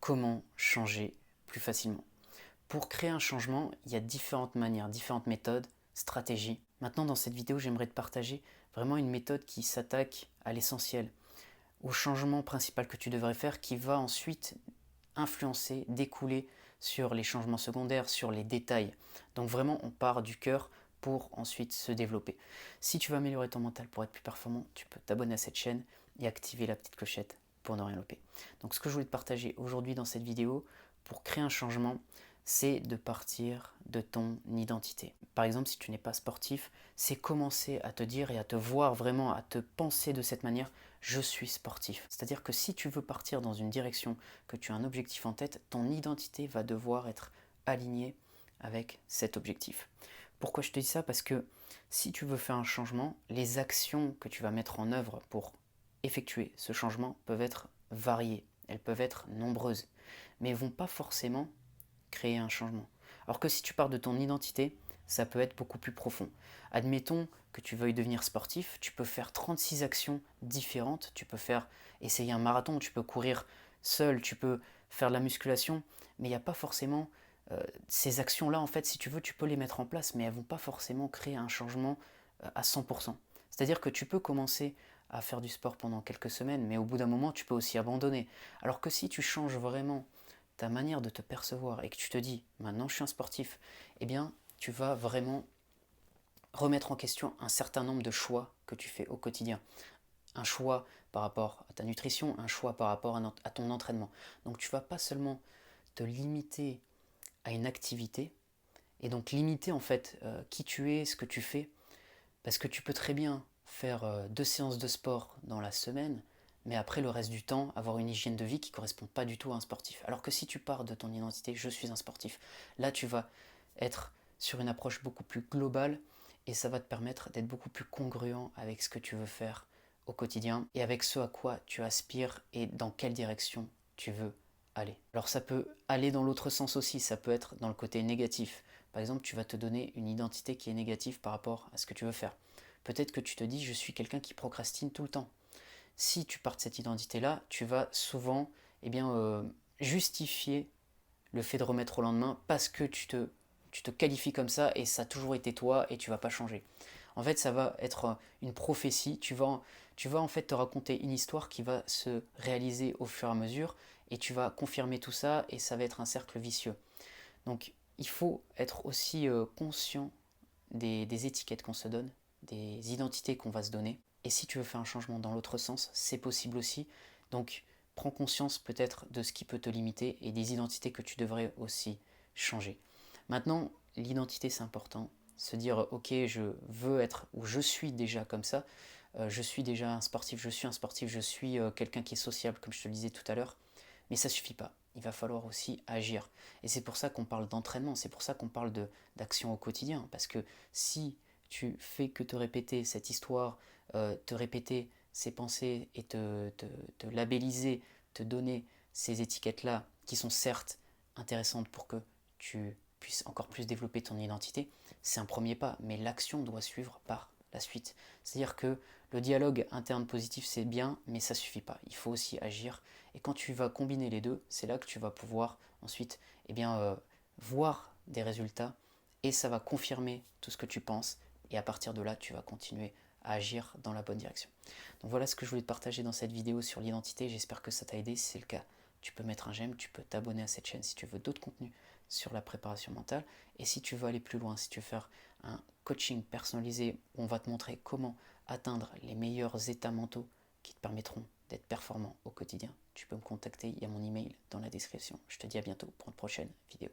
comment changer plus facilement. Pour créer un changement, il y a différentes manières, différentes méthodes, stratégies. Maintenant, dans cette vidéo, j'aimerais te partager vraiment une méthode qui s'attaque à l'essentiel, au changement principal que tu devrais faire, qui va ensuite influencer, découler sur les changements secondaires, sur les détails. Donc vraiment, on part du cœur pour ensuite se développer. Si tu veux améliorer ton mental pour être plus performant, tu peux t'abonner à cette chaîne et activer la petite clochette pour ne rien louper. Donc ce que je voulais te partager aujourd'hui dans cette vidéo, pour créer un changement, c'est de partir de ton identité. Par exemple, si tu n'es pas sportif, c'est commencer à te dire et à te voir vraiment, à te penser de cette manière, je suis sportif. C'est-à-dire que si tu veux partir dans une direction, que tu as un objectif en tête, ton identité va devoir être alignée avec cet objectif. Pourquoi je te dis ça? Parce que si tu veux faire un changement, les actions que tu vas mettre en œuvre pour effectuer ce changement peuvent être variées, elles peuvent être nombreuses, mais elles ne vont pas forcément créer un changement. Alors que si tu pars de ton identité, ça peut être beaucoup plus profond. Admettons que tu veuilles devenir sportif, tu peux faire 36 actions différentes, tu peux essayer un marathon, tu peux courir seul, tu peux faire de la musculation, mais il n'y a pas forcément ces actions-là, en fait, si tu veux, tu peux les mettre en place, mais elles ne vont pas forcément créer un changement à 100%. C'est-à-dire que tu peux commencer à faire du sport pendant quelques semaines, mais au bout d'un moment, tu peux aussi abandonner. Alors que si tu changes vraiment ta manière de te percevoir et que tu te dis maintenant je suis un sportif, eh bien tu vas vraiment remettre en question un certain nombre de choix que tu fais au quotidien. Un choix par rapport à ta nutrition, un choix par rapport à ton entraînement. Donc tu vas pas seulement te limiter à une activité et donc limiter en fait qui tu es, ce que tu fais, parce que tu peux très bien faire 2 séances de sport dans la semaine, mais après le reste du temps, avoir une hygiène de vie qui ne correspond pas du tout à un sportif. Alors que si tu pars de ton identité, je suis un sportif, là tu vas être sur une approche beaucoup plus globale et ça va te permettre d'être beaucoup plus congruent avec ce que tu veux faire au quotidien et avec ce à quoi tu aspires et dans quelle direction tu veux aller. Alors ça peut aller dans l'autre sens aussi, ça peut être dans le côté négatif. Par exemple, tu vas te donner une identité qui est négative par rapport à ce que tu veux faire. Peut-être que tu te dis, je suis quelqu'un qui procrastine tout le temps. Si tu pars de cette identité-là, tu vas souvent justifier le fait de remettre au lendemain parce que tu te qualifies comme ça et ça a toujours été toi et tu vas pas changer. En fait, ça va être une prophétie. Tu vas en fait te raconter une histoire qui va se réaliser au fur et à mesure et tu vas confirmer tout ça et ça va être un cercle vicieux. Donc, il faut être aussi conscient des étiquettes qu'on se donne, des identités qu'on va se donner. Et si tu veux faire un changement dans l'autre sens, c'est possible aussi. Donc, prends conscience peut-être de ce qui peut te limiter et des identités que tu devrais aussi changer. Maintenant, l'identité, c'est important. Se dire, ok, je veux être ou je suis déjà comme ça. Je suis déjà un sportif, je suis un sportif, je suis quelqu'un qui est sociable, comme je te le disais tout à l'heure. Mais ça ne suffit pas. Il va falloir aussi agir. Et c'est pour ça qu'on parle d'entraînement, c'est pour ça qu'on parle d'action au quotidien. Parce que si tu fais que te répéter cette histoire, te répéter ces pensées et te labelliser, te donner ces étiquettes-là, qui sont certes intéressantes pour que tu puisses encore plus développer ton identité, c'est un premier pas. Mais l'action doit suivre par la suite. C'est-à-dire que le dialogue interne positif, c'est bien, mais ça ne suffit pas. Il faut aussi agir. Et quand tu vas combiner les deux, c'est là que tu vas pouvoir ensuite voir des résultats et ça va confirmer tout ce que tu penses. Et à partir de là, tu vas continuer à agir dans la bonne direction. Donc voilà ce que je voulais te partager dans cette vidéo sur l'identité. J'espère que ça t'a aidé. Si c'est le cas, tu peux mettre un j'aime, tu peux t'abonner à cette chaîne si tu veux d'autres contenus sur la préparation mentale. Et si tu veux aller plus loin, si tu veux faire un coaching personnalisé où on va te montrer comment atteindre les meilleurs états mentaux qui te permettront d'être performant au quotidien, tu peux me contacter, il y a mon email dans la description. Je te dis à bientôt pour une prochaine vidéo.